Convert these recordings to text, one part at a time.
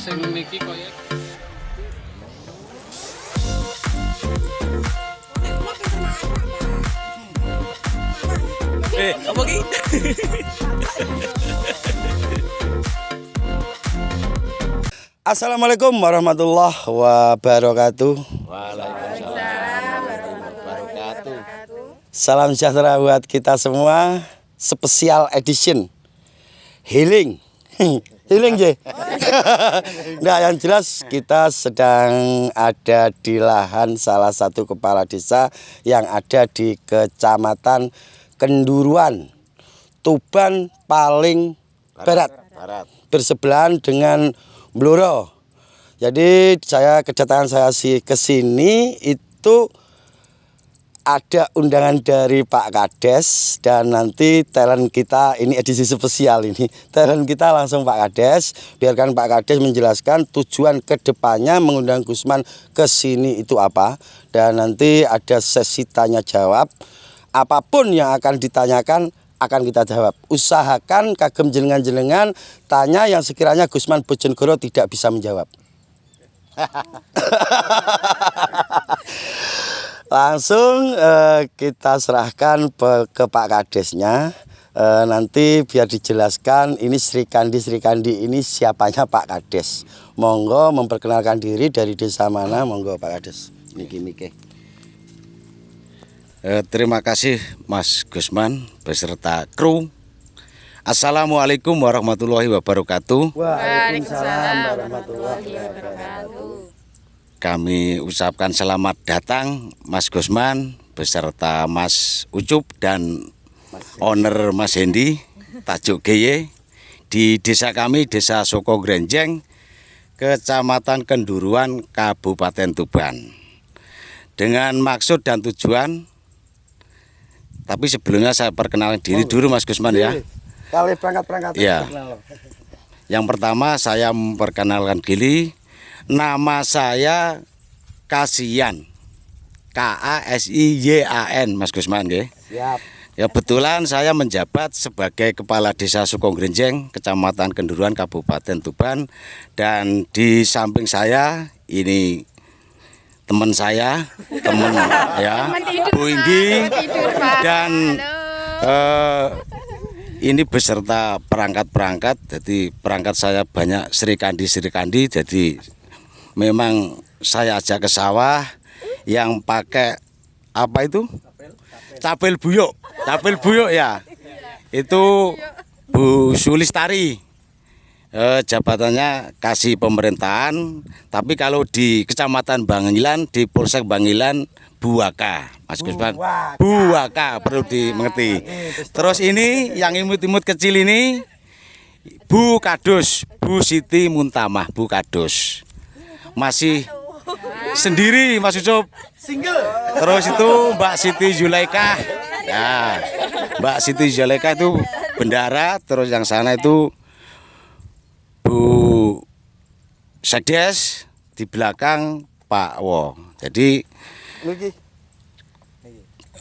sing niki koyo apa ki? Assalamualaikum warahmatullahi wabarakatuh. Waalaikumsalam warahmatullahi wabarakatuh. Salam sejahtera buat kita semua. Special edition healing. Healing je. Nah, yang jelas kita sedang ada di lahan salah satu kepala desa yang ada di Kecamatan Kenduruan, Tuban paling barat. Bersebelahan dengan Blora. Jadi kedatangan saya ke sini itu ada undangan dari Pak Kades dan nanti talent kita ini edisi spesial ini. Talent kita langsung Pak Kades. Biarkan Pak Kades menjelaskan tujuan kedepannya mengundang Gusman ke sini itu apa. Dan nanti ada sesi tanya jawab. Apapun yang akan ditanyakan akan kita jawab. Usahakan kagem jenengan-jenengan tanya yang sekiranya Gusman Bojonegoro tidak bisa menjawab. Langsung kita serahkan ke Pak Kadesnya. Nanti biar dijelaskan ini Sri Kandi ini siapanya Pak Kades. Monggo memperkenalkan diri dari desa mana, monggo Pak Kades. Niki. Terima kasih Mas Gusman beserta kru. Assalamualaikum warahmatullahi wabarakatuh. Waalaikumsalam warahmatullahi wabarakatuh. Kami ucapkan selamat datang Mas Gusman beserta Mas Ucup dan owner Mas Hendi Tajuk GY di desa kami, Desa Soko Grenjeng, Kecamatan Kenduruan, Kabupaten Tuban. Dengan maksud dan tujuan, tapi sebelumnya saya perkenalkan diri dulu Mas Gusman ya. Kali perangkat ya. Yang pertama saya memperkenalkan diri. Nama saya Kasian, Kasyian Mas Gusman ya. Siap. Ya betulan saya menjabat sebagai Kepala Desa Soko Grenjeng, Kecamatan Kenduruan, Kabupaten Tuban. Dan di samping saya ini teman saya, ya, Bu Inggi, dan ini beserta perangkat-perangkat. Jadi perangkat saya banyak Sri Kandi, jadi memang saya ajak ke sawah yang pakai apa itu? Capil buyuk ya. Itu Bu Sulistari. Jabatannya kasih pemerintahan, tapi kalau di Kecamatan Bangilan, di Polsek Bangilan, Buaka, Mas Gusman. Buaka perlu dimengerti. Terus ini yang imut-imut kecil ini Bu Kadus, Bu Siti Muntamah, Bu Kadus. Masih sendiri Mas Ucup. Terus itu Mbak Siti Zulaika. Ya, Mbak Siti Zulaika itu bendara. Terus yang sana itu Bu Sekdes, di belakang Pak Wo. Jadi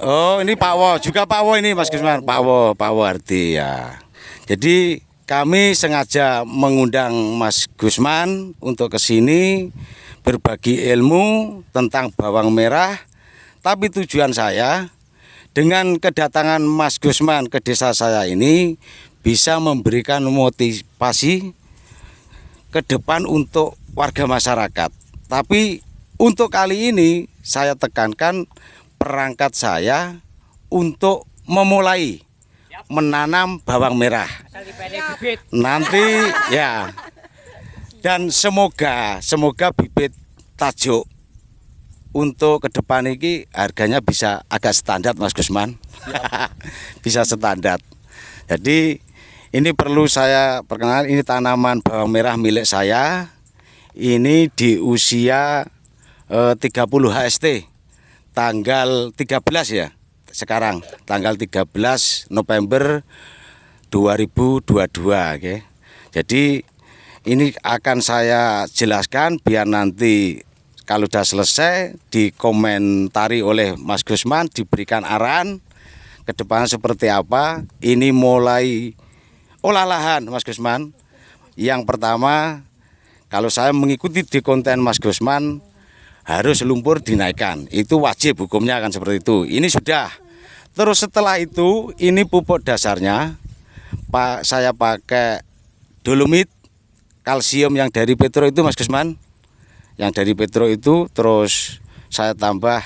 oh ini Pak Wo, juga Pak Wo ini Mas Gusman, Pak Wo Ardi ya. Jadi kami sengaja mengundang Mas Gusman untuk ke sini berbagi ilmu tentang bawang merah. Tapi tujuan saya dengan kedatangan Mas Gusman ke desa saya ini bisa memberikan motivasi ke depan untuk warga masyarakat. Tapi untuk kali ini saya tekankan perangkat saya untuk memulai menanam bawang merah. Nanti ya. Dan semoga bibit tajuk untuk ke depan ini harganya bisa agak standar Mas Gusman. Bisa standar. Jadi ini perlu saya perkenalkan, ini tanaman bawang merah milik saya. Ini di usia 30 HST, tanggal 13 ya. Sekarang tanggal 13 November 2022 okay. Jadi ini akan saya jelaskan biar nanti kalau sudah selesai dikomentari oleh Mas Gusman, diberikan arahan ke depan seperti apa. Ini mulai olah lahan Mas Gusman. Yang pertama kalau saya mengikuti di konten Mas Gusman harus lumpur dinaikkan. Itu wajib hukumnya kan seperti itu. Ini sudah. Terus setelah itu ini pupuk dasarnya saya pakai dolomit, kalsium yang dari Petro itu Mas Gusman. Yang dari Petro itu terus saya tambah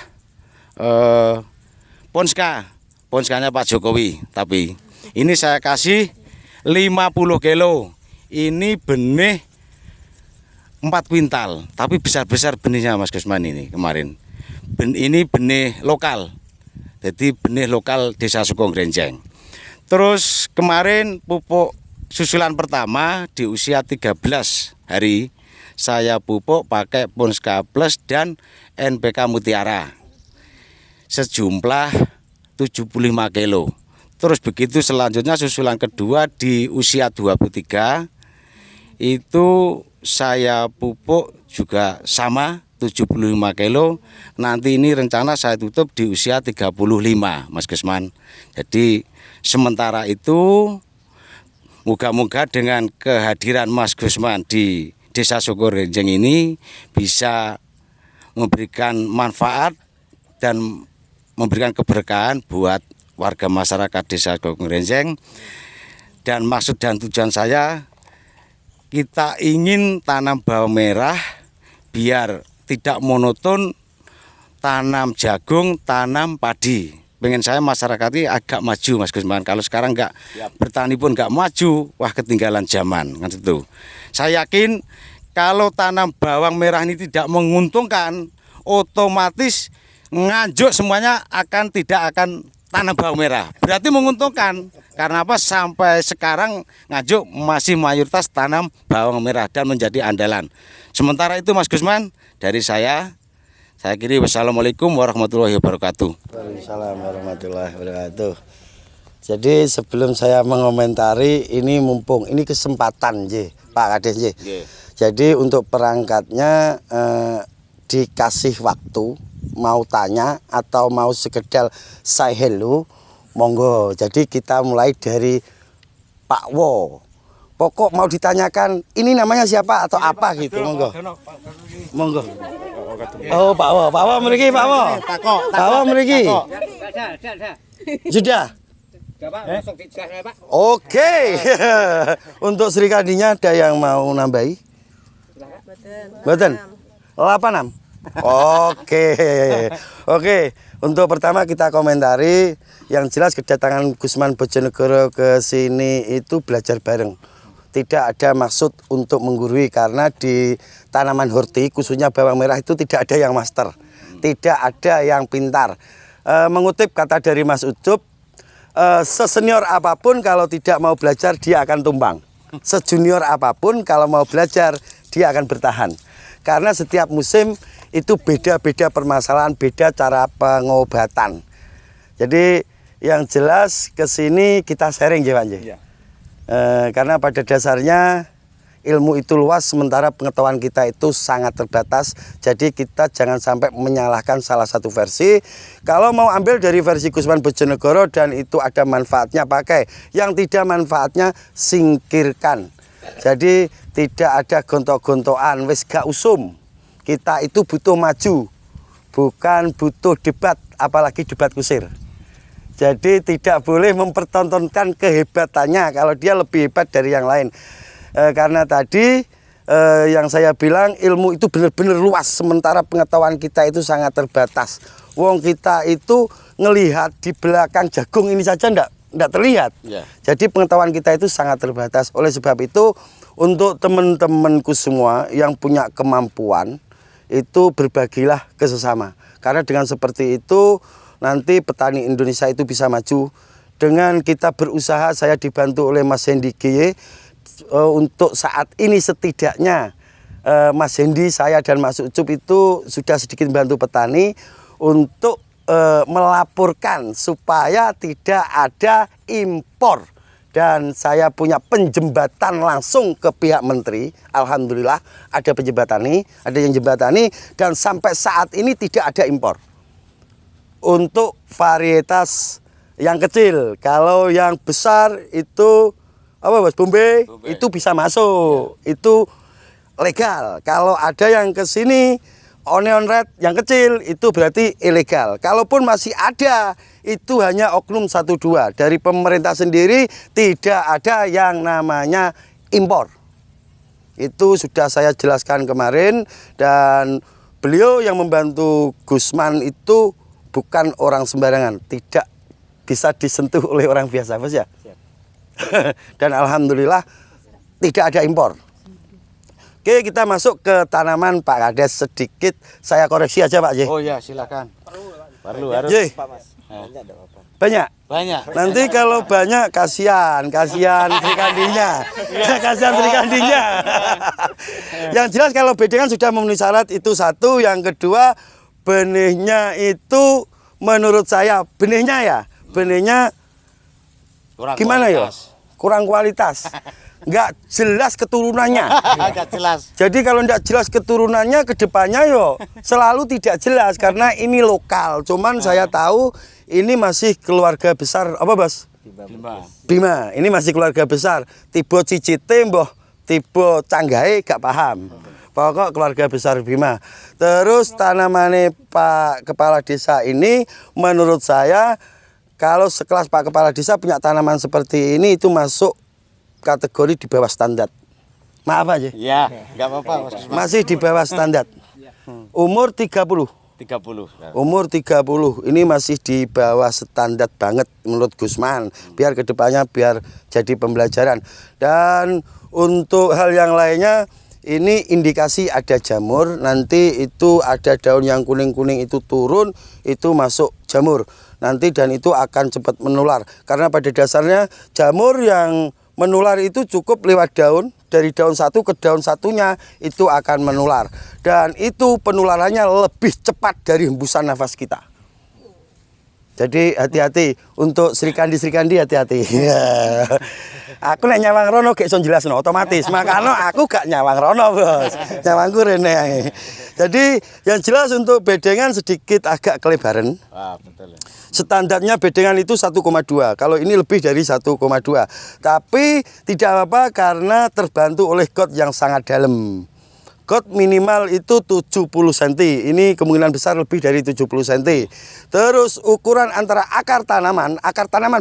Ponska-nya Pak Jokowi. Tapi ini saya kasih 50 kilo. Ini benih 4 kuintal, tapi besar-besar benihnya Mas Gusman ini kemarin. Ini benih lokal. Jadi benih lokal Desa Sukong Grenjeng. Terus kemarin pupuk susulan pertama di usia 13 hari saya pupuk pakai Ponska Plus dan NPK Mutiara. Sejumlah 75 kilo. Terus begitu selanjutnya susulan kedua di usia 23 itu saya pupuk juga sama 75 kilo. Nanti ini rencana saya tutup di usia 35 Mas Gusman. Jadi sementara itu moga-moga dengan kehadiran Mas Gusman di Desa Sukong Grenjeng ini bisa memberikan manfaat dan memberikan keberkahan buat warga masyarakat Desa Sukong Grenjeng. Dan maksud dan tujuan saya, kita ingin tanam bawang merah biar tidak monoton tanam jagung, tanam padi. Pengen saya masyarakat ini agak maju Mas Gusman. Kalau sekarang enggak bertani pun enggak maju, wah ketinggalan zaman kan itu. Saya yakin kalau tanam bawang merah ini tidak menguntungkan, otomatis Nganjuk semuanya tidak akan tanam bawang merah. Berarti menguntungkan. Karena apa? Sampai sekarang Nganjuk masih mayoritas tanam bawang merah dan menjadi andalan. Sementara itu Mas Gusman, dari saya kira wassalamualaikum warahmatullahi wabarakatuh. Waalaikumsalam warahmatullahi wabarakatuh. Jadi sebelum saya mengomentari ini mumpung ini kesempatan Pak Kades Jadi untuk perangkatnya dikasih waktu mau tanya atau mau sekedar say hello monggo. Jadi kita mulai dari Pak Wo. Pokok mau ditanyakan ini namanya siapa atau apa gitu monggo. Monggo. Oh Pak Wo mriki Pak Wo. Pak Wo mriki. Sudah. Oke. Untuk Sri Kandinya ada yang mau nambahi? Mboten. 86. Oke. Untuk pertama kita komentari yang jelas kedatangan Gusman Bojonegoro ke sini itu belajar bareng. Tidak ada maksud untuk menggurui karena di tanaman horti khususnya bawang merah itu tidak ada yang master, tidak ada yang pintar. Mengutip kata dari Mas Ucup, sesenior apapun kalau tidak mau belajar dia akan tumbang. Sejunior apapun kalau mau belajar dia akan bertahan. Karena setiap musim itu beda-beda permasalahan, beda cara pengobatan. Jadi yang jelas ke sini kita sharing ya Pak. Karena pada dasarnya ilmu itu luas sementara pengetahuan kita itu sangat terbatas. Jadi kita jangan sampai menyalahkan salah satu versi. Kalau mau ambil dari versi Gusman Bojonegoro dan itu ada manfaatnya pakai, yang tidak manfaatnya singkirkan. Jadi tidak ada gontok-gontokan, wis gak usum. Kita itu butuh maju, bukan butuh debat, apalagi debat kusir. Jadi tidak boleh mempertontonkan kehebatannya kalau dia lebih hebat dari yang lain. Karena tadi yang saya bilang ilmu itu benar-benar luas, sementara pengetahuan kita itu sangat terbatas. Wong kita itu ngelihat di belakang jagung ini saja ndak terlihat. Jadi pengetahuan kita itu sangat terbatas. Oleh sebab itu untuk teman-temanku semua yang punya kemampuan itu berbagilah ke sesama. Karena dengan seperti itu nanti petani Indonesia itu bisa maju. Dengan kita berusaha, saya dibantu oleh Mas Hendi G. Untuk saat ini setidaknya Mas Hendi, saya dan Mas Ucup itu sudah sedikit membantu petani untuk melaporkan supaya tidak ada impor. Dan saya punya penjembatan langsung ke pihak menteri. Alhamdulillah ada penjembatani, ada yang jembatani dan sampai saat ini tidak ada impor. Untuk varietas yang kecil, kalau yang besar itu apa Mas Bombay itu bisa masuk. Itu legal. Kalau ada yang ke sini onion red yang kecil itu berarti ilegal. Kalaupun masih ada itu hanya oknum 1-2. Dari pemerintah sendiri tidak ada yang namanya impor. Itu sudah saya jelaskan kemarin dan beliau yang membantu Gusman itu bukan orang sembarangan, tidak bisa disentuh oleh orang biasa, Bos ya. Dan alhamdulillah tidak ada impor. Oke, kita masuk ke tanaman Pak Kades sedikit. Saya koreksi aja Pak J. Oh ya, silakan. Perlu harus. J. Banyak. Banyak. Nanti kalau banyak kasihan Sri Kandinya. Kasihan Sri Kandinya. Yang jelas kalau bedengan sudah memenuhi syarat itu satu, yang kedua benihnya itu menurut saya benihnya Kurang gimana ya? kualitas. Kurang kualitas. Nggak jelas keturunannya. Nggak jelas. Jadi kalau nggak jelas keturunannya ke depannya yo selalu tidak jelas karena ini lokal. Cuman saya tahu ini masih keluarga besar apa Bos? Bima. Ini masih keluarga besar. Tiba cicite mbah, tiba canggahe gak paham. Pokok keluarga besar Bima. Terus tanamannya Pak Kepala Desa ini menurut saya kalau sekelas Pak Kepala Desa punya tanaman seperti ini itu masuk kategori di bawah standar. Maaf aja. Ya, nggak apa-apa Mas Gusman. Masih di bawah standar. Umur 30. 30. Umur 30. Ini masih di bawah standar banget menurut Gusman. Biar kedepannya biar jadi pembelajaran. Dan untuk hal yang lainnya ini indikasi ada jamur. Nanti itu ada daun yang kuning-kuning itu turun, itu masuk jamur. Nanti dan itu akan cepat menular. Karena pada dasarnya jamur yang menular itu cukup lewat daun, dari daun satu ke daun satunya itu akan menular. Dan itu penularannya lebih cepat dari hembusan nafas kita. Jadi hati-hati untuk Sri Kandi hati-hati. Aku nek nyawang rono gak iso jelasno otomatis. Makanya aku gak nyawang rono, Bos. Nyawangku rene ae. Jadi yang jelas untuk bedengan sedikit agak kelebaran. Betul. Standarnya bedengan itu 1,2. Kalau ini lebih dari 1,2. Tapi tidak apa-apa karena terbantu oleh got yang sangat dalam. Got minimal itu 70 cm. Ini kemungkinan besar lebih dari 70 cm. Terus ukuran antara akar tanaman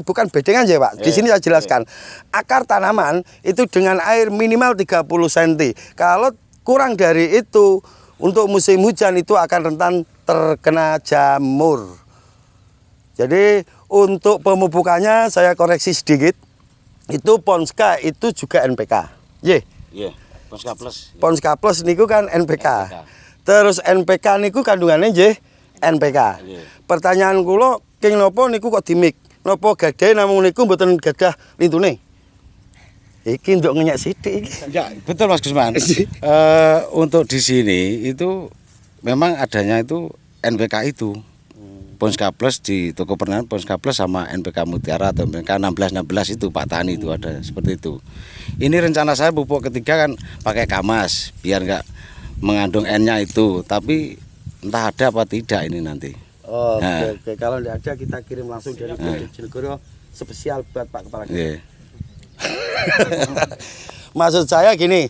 bukan bedengan ya Pak. Di sini saya jelaskan. Akar tanaman itu dengan air minimal 30 cm. Kalau kurang dari itu untuk musim hujan itu akan rentan terkena jamur. Jadi untuk pemupukannya saya koreksi sedikit. Itu Ponska itu juga NPK. Iya. Ponska Plus. Ponska Plus niku kan NPK. Terus NPK niku kandungannya nggih NPK. Pertanyaan kula king napa niku kok dimik? Napa gadahe namung niku mboten gadah lintune? Iki nduk ngenyek sithik iki. Ya, betul Mas Gusman. Untuk di sini itu memang adanya itu NPK itu. Ponska Plus di toko pertanian Ponska Plus sama NPK Mutiara atau NPK 1616 itu Pak Tani itu ada seperti itu. Ini rencana saya pupuk ketiga kan pakai Kamas biar nggak mengandung N-nya itu, tapi entah ada apa tidak ini nanti. Oke. Kalau tidak ada kita kirim langsung dari Bojonegoro spesial buat Pak Kepala Desa. Maksud saya gini,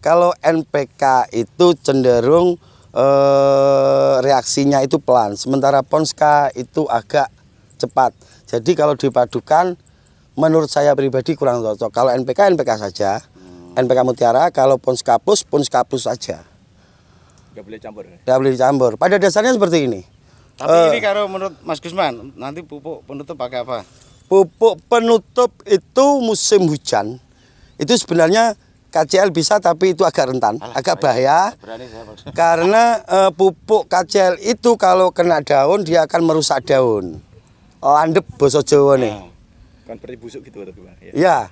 kalau NPK itu cenderung reaksinya itu pelan, sementara Ponska itu agak cepat. Jadi kalau dipadukan menurut saya pribadi kurang cocok. Kalau NPK saja, NPK Mutiara. Kalau Ponska Plus saja. Nggak boleh campur. Nggak boleh dicampur. Pada dasarnya seperti ini. Tapi ini kalau menurut Mas Gusman nanti pupuk penutup pakai apa? Pupuk penutup itu musim hujan itu sebenarnya KCL bisa, tapi itu agak rentan, agak bahaya. Karena pupuk KCL itu kalau kena daun dia akan merusak daun. Landep basa Jawa nih. Kan seperti busuk gitu atau gimana? Ya.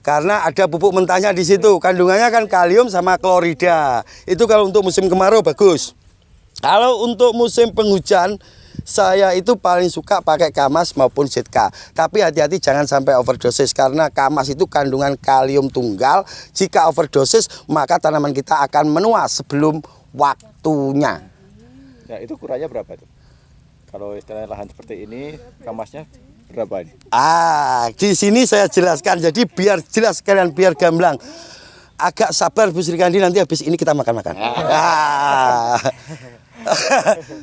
Karena ada pupuk mentahnya di situ. Kandungannya kan kalium sama klorida. Itu kalau untuk musim kemarau bagus. Kalau untuk musim penghujan saya itu paling suka pakai Kamas maupun ZK. Tapi hati-hati jangan sampai overdosis karena Kamas itu kandungan kalium tunggal. Jika overdosis maka tanaman kita akan menua sebelum waktunya. Ya itu kurangnya berapa tuh? Kalau istilah lahan seperti ini Kamasnya berapa ini? Di sini saya jelaskan. Jadi biar jelas kalian biar gamblang. agak sabar Bu Sri Kandi, nanti habis ini kita makan-makan. Ah.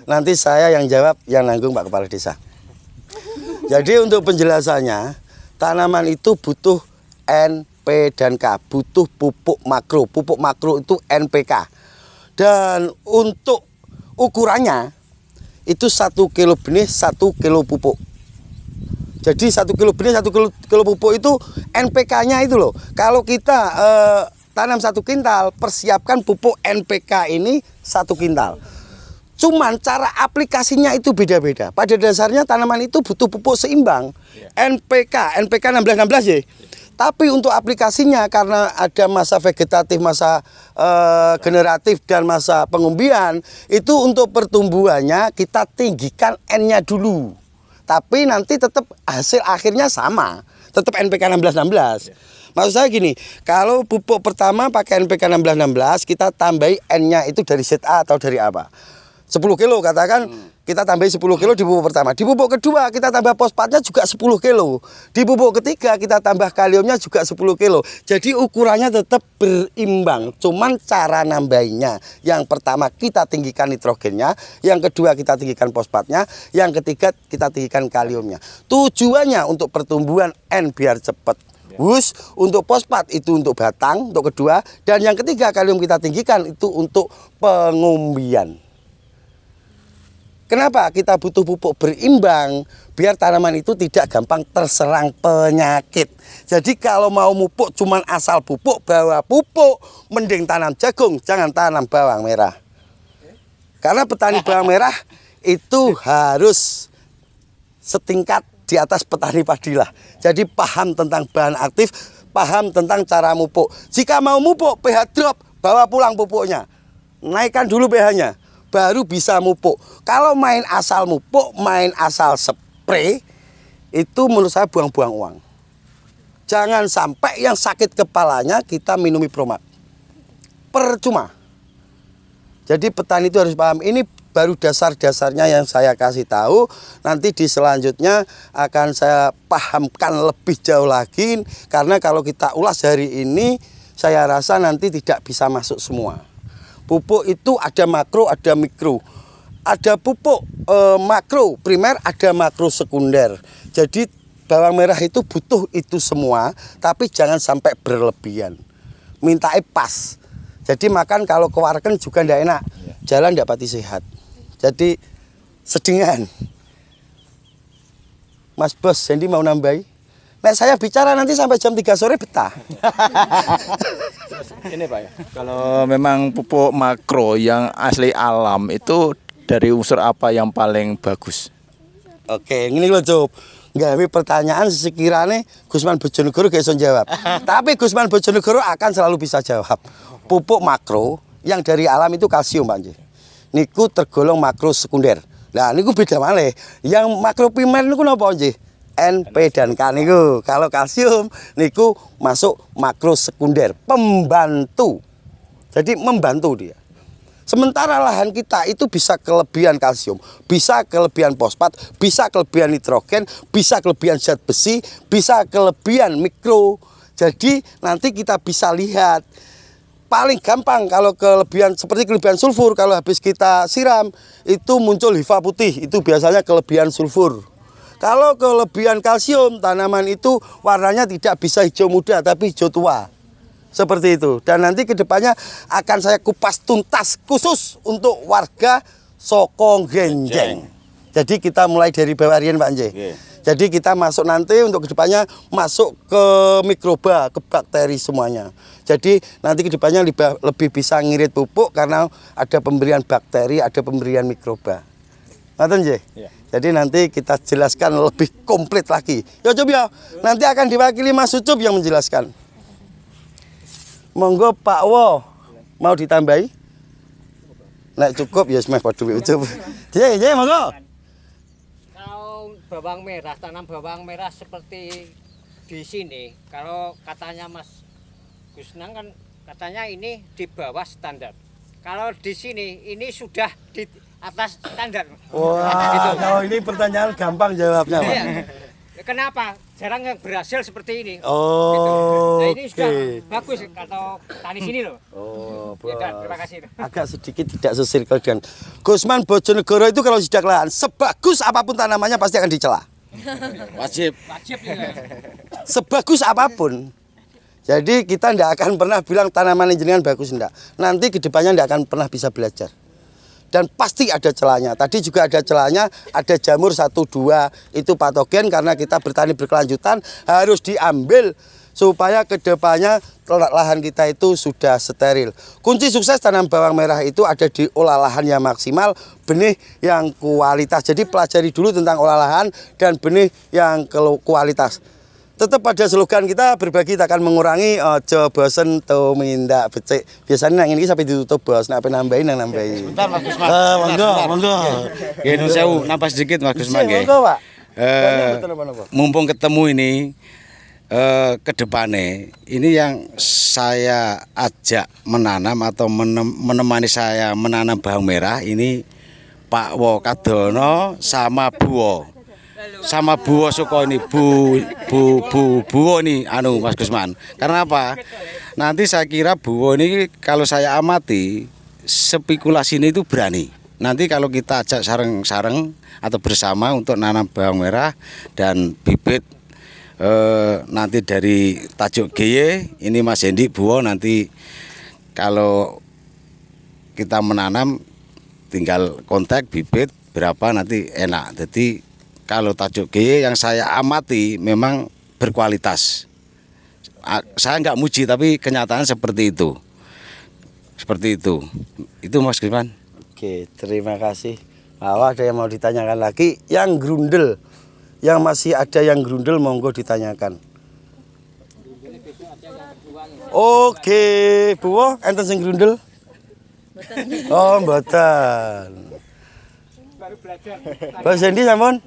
Nanti saya yang jawab, yang nanggung Pak Kepala Desa. Jadi untuk penjelasannya, tanaman itu butuh N, P, dan K, butuh pupuk makro. Pupuk makro itu NPK. Dan untuk ukurannya itu 1 kilo benih 1 kilo pupuk. Jadi 1 kilo benih 1 kilo pupuk itu NPK-nya itu loh. Kalau kita tanam 1 kintal, persiapkan pupuk NPK ini 1 kintal. Cuman cara aplikasinya itu beda-beda. Pada dasarnya tanaman itu butuh pupuk seimbang. NPK 16-16 ya. Tapi untuk aplikasinya karena ada masa vegetatif, masa generatif dan masa pengumbian, itu untuk pertumbuhannya kita tinggikan N-nya dulu. Tapi nanti tetap hasil akhirnya sama. Tetap NPK 16-16. Maksud saya gini, kalau pupuk pertama pakai NPK 16-16, kita tambahi N-nya itu dari ZA atau dari apa? 10 kilo katakan, kita tambahi 10 kilo di pupuk pertama. Di pupuk kedua kita tambah fosfatnya juga 10 kilo. Di pupuk ketiga kita tambah kaliumnya juga 10 kilo. Jadi ukurannya tetap berimbang. Cuman cara nambahinya. Yang pertama kita tinggikan nitrogennya. Yang kedua kita tinggikan fosfatnya. Yang ketiga kita tinggikan kaliumnya. Tujuannya untuk pertumbuhan N biar cepat. Untuk fosfat itu untuk batang, untuk kedua. Dan yang ketiga kalium kita tinggikan itu untuk pengumbian. Kenapa kita butuh pupuk berimbang? Biar tanaman itu tidak gampang terserang penyakit. Jadi kalau mau pupuk cuman asal pupuk, bawa pupuk, mending tanam jagung, jangan tanam bawang merah. Karena petani bawang merah itu harus setingkat di atas petani padi lah. Jadi paham tentang bahan aktif, paham tentang cara mupuk. Jika mau mupuk pH drop, bawa pulang pupuknya. Naikkan dulu pH-nya. Baru bisa mupuk. Kalau main asal mupuk, main asal spray, itu menurut saya buang-buang uang. Jangan sampai yang sakit kepalanya kita minumi Promak. Percuma. Jadi petani itu harus paham. Ini baru dasar-dasarnya yang saya kasih tahu. Nanti di selanjutnya akan saya pahamkan lebih jauh lagi. Karena kalau kita ulas hari ini, saya rasa nanti tidak bisa masuk semua. Pupuk itu ada makro, ada mikro. Ada pupuk makro primer, ada makro sekunder. Jadi bawang merah itu butuh itu semua, tapi jangan sampai berlebihan. Mintai pas. Jadi makan kalau kewarken juga tidak enak. Jalan tidak pati sehat. Jadi sedingan. Mas Bos, Sandy mau nambahi? Nah, saya bicara nanti sampai jam 3 sore betah. Ini Pak ya, kalau memang pupuk makro yang asli alam itu dari unsur apa yang paling bagus? Oke, ini loh Job. Gawe pertanyaan sekiranya Gusman Bojonegoro gak iso jawab. Tapi Gusman Bojonegoro akan selalu bisa jawab. Pupuk makro yang dari alam itu kalsium Pak Nji. Niku tergolong makro sekunder. Nah, niku beda malih. Yang makro primer niku napa Nji? N, P, dan K niku. Kalau kalsium niku masuk makro sekunder, pembantu. Jadi membantu dia. Sementara lahan kita itu bisa kelebihan kalsium, bisa kelebihan fosfat, bisa kelebihan nitrogen, bisa kelebihan zat besi, bisa kelebihan mikro. Jadi nanti kita bisa lihat. Paling gampang kalau kelebihan seperti kelebihan sulfur, kalau habis kita siram itu muncul hifa putih, itu biasanya kelebihan sulfur. Kalau kelebihan kalsium, tanaman itu warnanya tidak bisa hijau muda tapi hijau tua. Seperti itu. Dan nanti kedepannya akan saya kupas tuntas khusus untuk warga Sokong Genjeng. Jadi kita mulai dari Bawarian Pak Nje. Jadi kita masuk nanti untuk kedepannya masuk ke mikroba, ke bakteri semuanya. Jadi nanti kedepannya lebih bisa ngirit pupuk karena ada pemberian bakteri, ada pemberian mikroba. Ngaten Nje? Iya. Jadi nanti kita jelaskan lebih komplit lagi. Ya coba ya, nanti akan diwakili Mas Ucup yang menjelaskan. Monggo Pak Wo, mau ditambahi? Nek cukup ya semeh padha Ucup. Ya, monggo. Kalau bawang merah, tanam bawang merah seperti di sini, kalau katanya Mas Gusnang kan katanya ini di bawah standar. Kalau di sini ini sudah di atas standar. Wah, kalau ini pertanyaan gampang jawabnya, Pak. Kenapa? Jarang yang berhasil seperti ini. Oh, Gitu. Nah ini sudah oke. bagus atau tani sini loh. Oh, Ya, Dan, terima kasih. agak sedikit tidak sesirkel dengan Gusman Bojonegoro itu kalau sidak lahan sebagus apapun tanamannya pasti akan dicela. Wajib. Wajib ya. Sebagus apapun. Jadi kita tidak akan pernah bilang tanaman jenengan bagus enggak. Nanti kedepannya tidak akan pernah bisa belajar. Dan pasti ada celahnya. Tadi juga ada celahnya, ada jamur 1, 2 itu patogen karena kita bertani berkelanjutan harus diambil supaya kedepannya lahan kita itu sudah steril. Kunci sukses tanam bawang merah itu ada di olah lahan yang maksimal, benih yang kualitas. Jadi pelajari dulu tentang olah lahan dan benih yang kualitas. Tetap pada slogan kita berbagi tak akan mengurangi ojo bosen to mindak becik. Biasanya nang ini sampai ditutup bos, nek nambahin nang nambahin. Bentar Mas Gusman. Monggo. Nggih, nun sewu nambah sedikit Mas Gusman nggih. Monggo, Pak. Mumpung ketemu ini ke depannya ini yang saya ajak menanam atau menemani saya menanam bawang merah ini Pak Wo Kadono sama Buwo. Sama Buwo Suko ini Buwo ini Mas Gusman. Karena apa? Nanti saya kira Buwo ini kalau saya amati spekulasi ini itu berani. Nanti kalau kita ajak sareng-sareng atau bersama untuk nanam bawang merah dan bibit nanti dari Tajuk GY ini Mas Hendi Buwo nanti kalau kita menanam tinggal kontak bibit berapa nanti enak. Jadi kalau Tajuk GY yang saya amati memang berkualitas. Saya nggak muji tapi kenyataan seperti itu. Seperti itu. Itu Mas Gusman. Oke, terima kasih. Bahwa ada yang mau ditanyakan lagi, yang grundel, yang masih ada yang grundel monggo ditanyakan. Oke, Buwo, enten sing grundel? Oh, mboten. Bos Hendi sampun?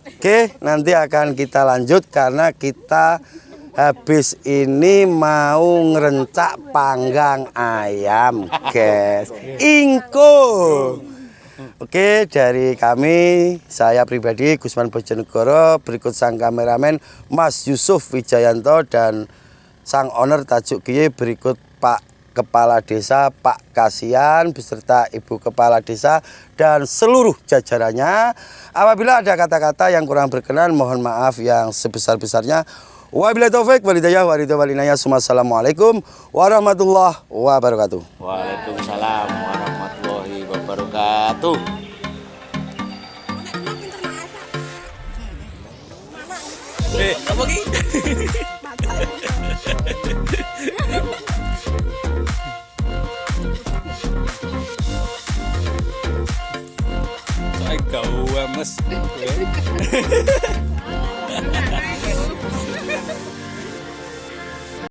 Oke, nanti akan kita lanjut karena kita habis ini mau ngerencak panggang ayam, guys. Ingko. Oke, dari kami, saya pribadi Gusman Bojonegoro, berikut sang kameramen Mas Yusuf Wijayanto dan sang owner Tajuk GY, berikut Pak Kepala Desa Pak Kasian beserta Ibu Kepala Desa dan seluruh jajarannya. Apabila ada kata-kata yang kurang berkenan, mohon maaf yang sebesar-besarnya. Wabillahi taufik walhidayah waridaya. Wassalamualaikum warahmatullahi wabarakatuh. Waalaikumsalam warahmatullahi wabarakatuh. Apa ki? Ay, gawa mas.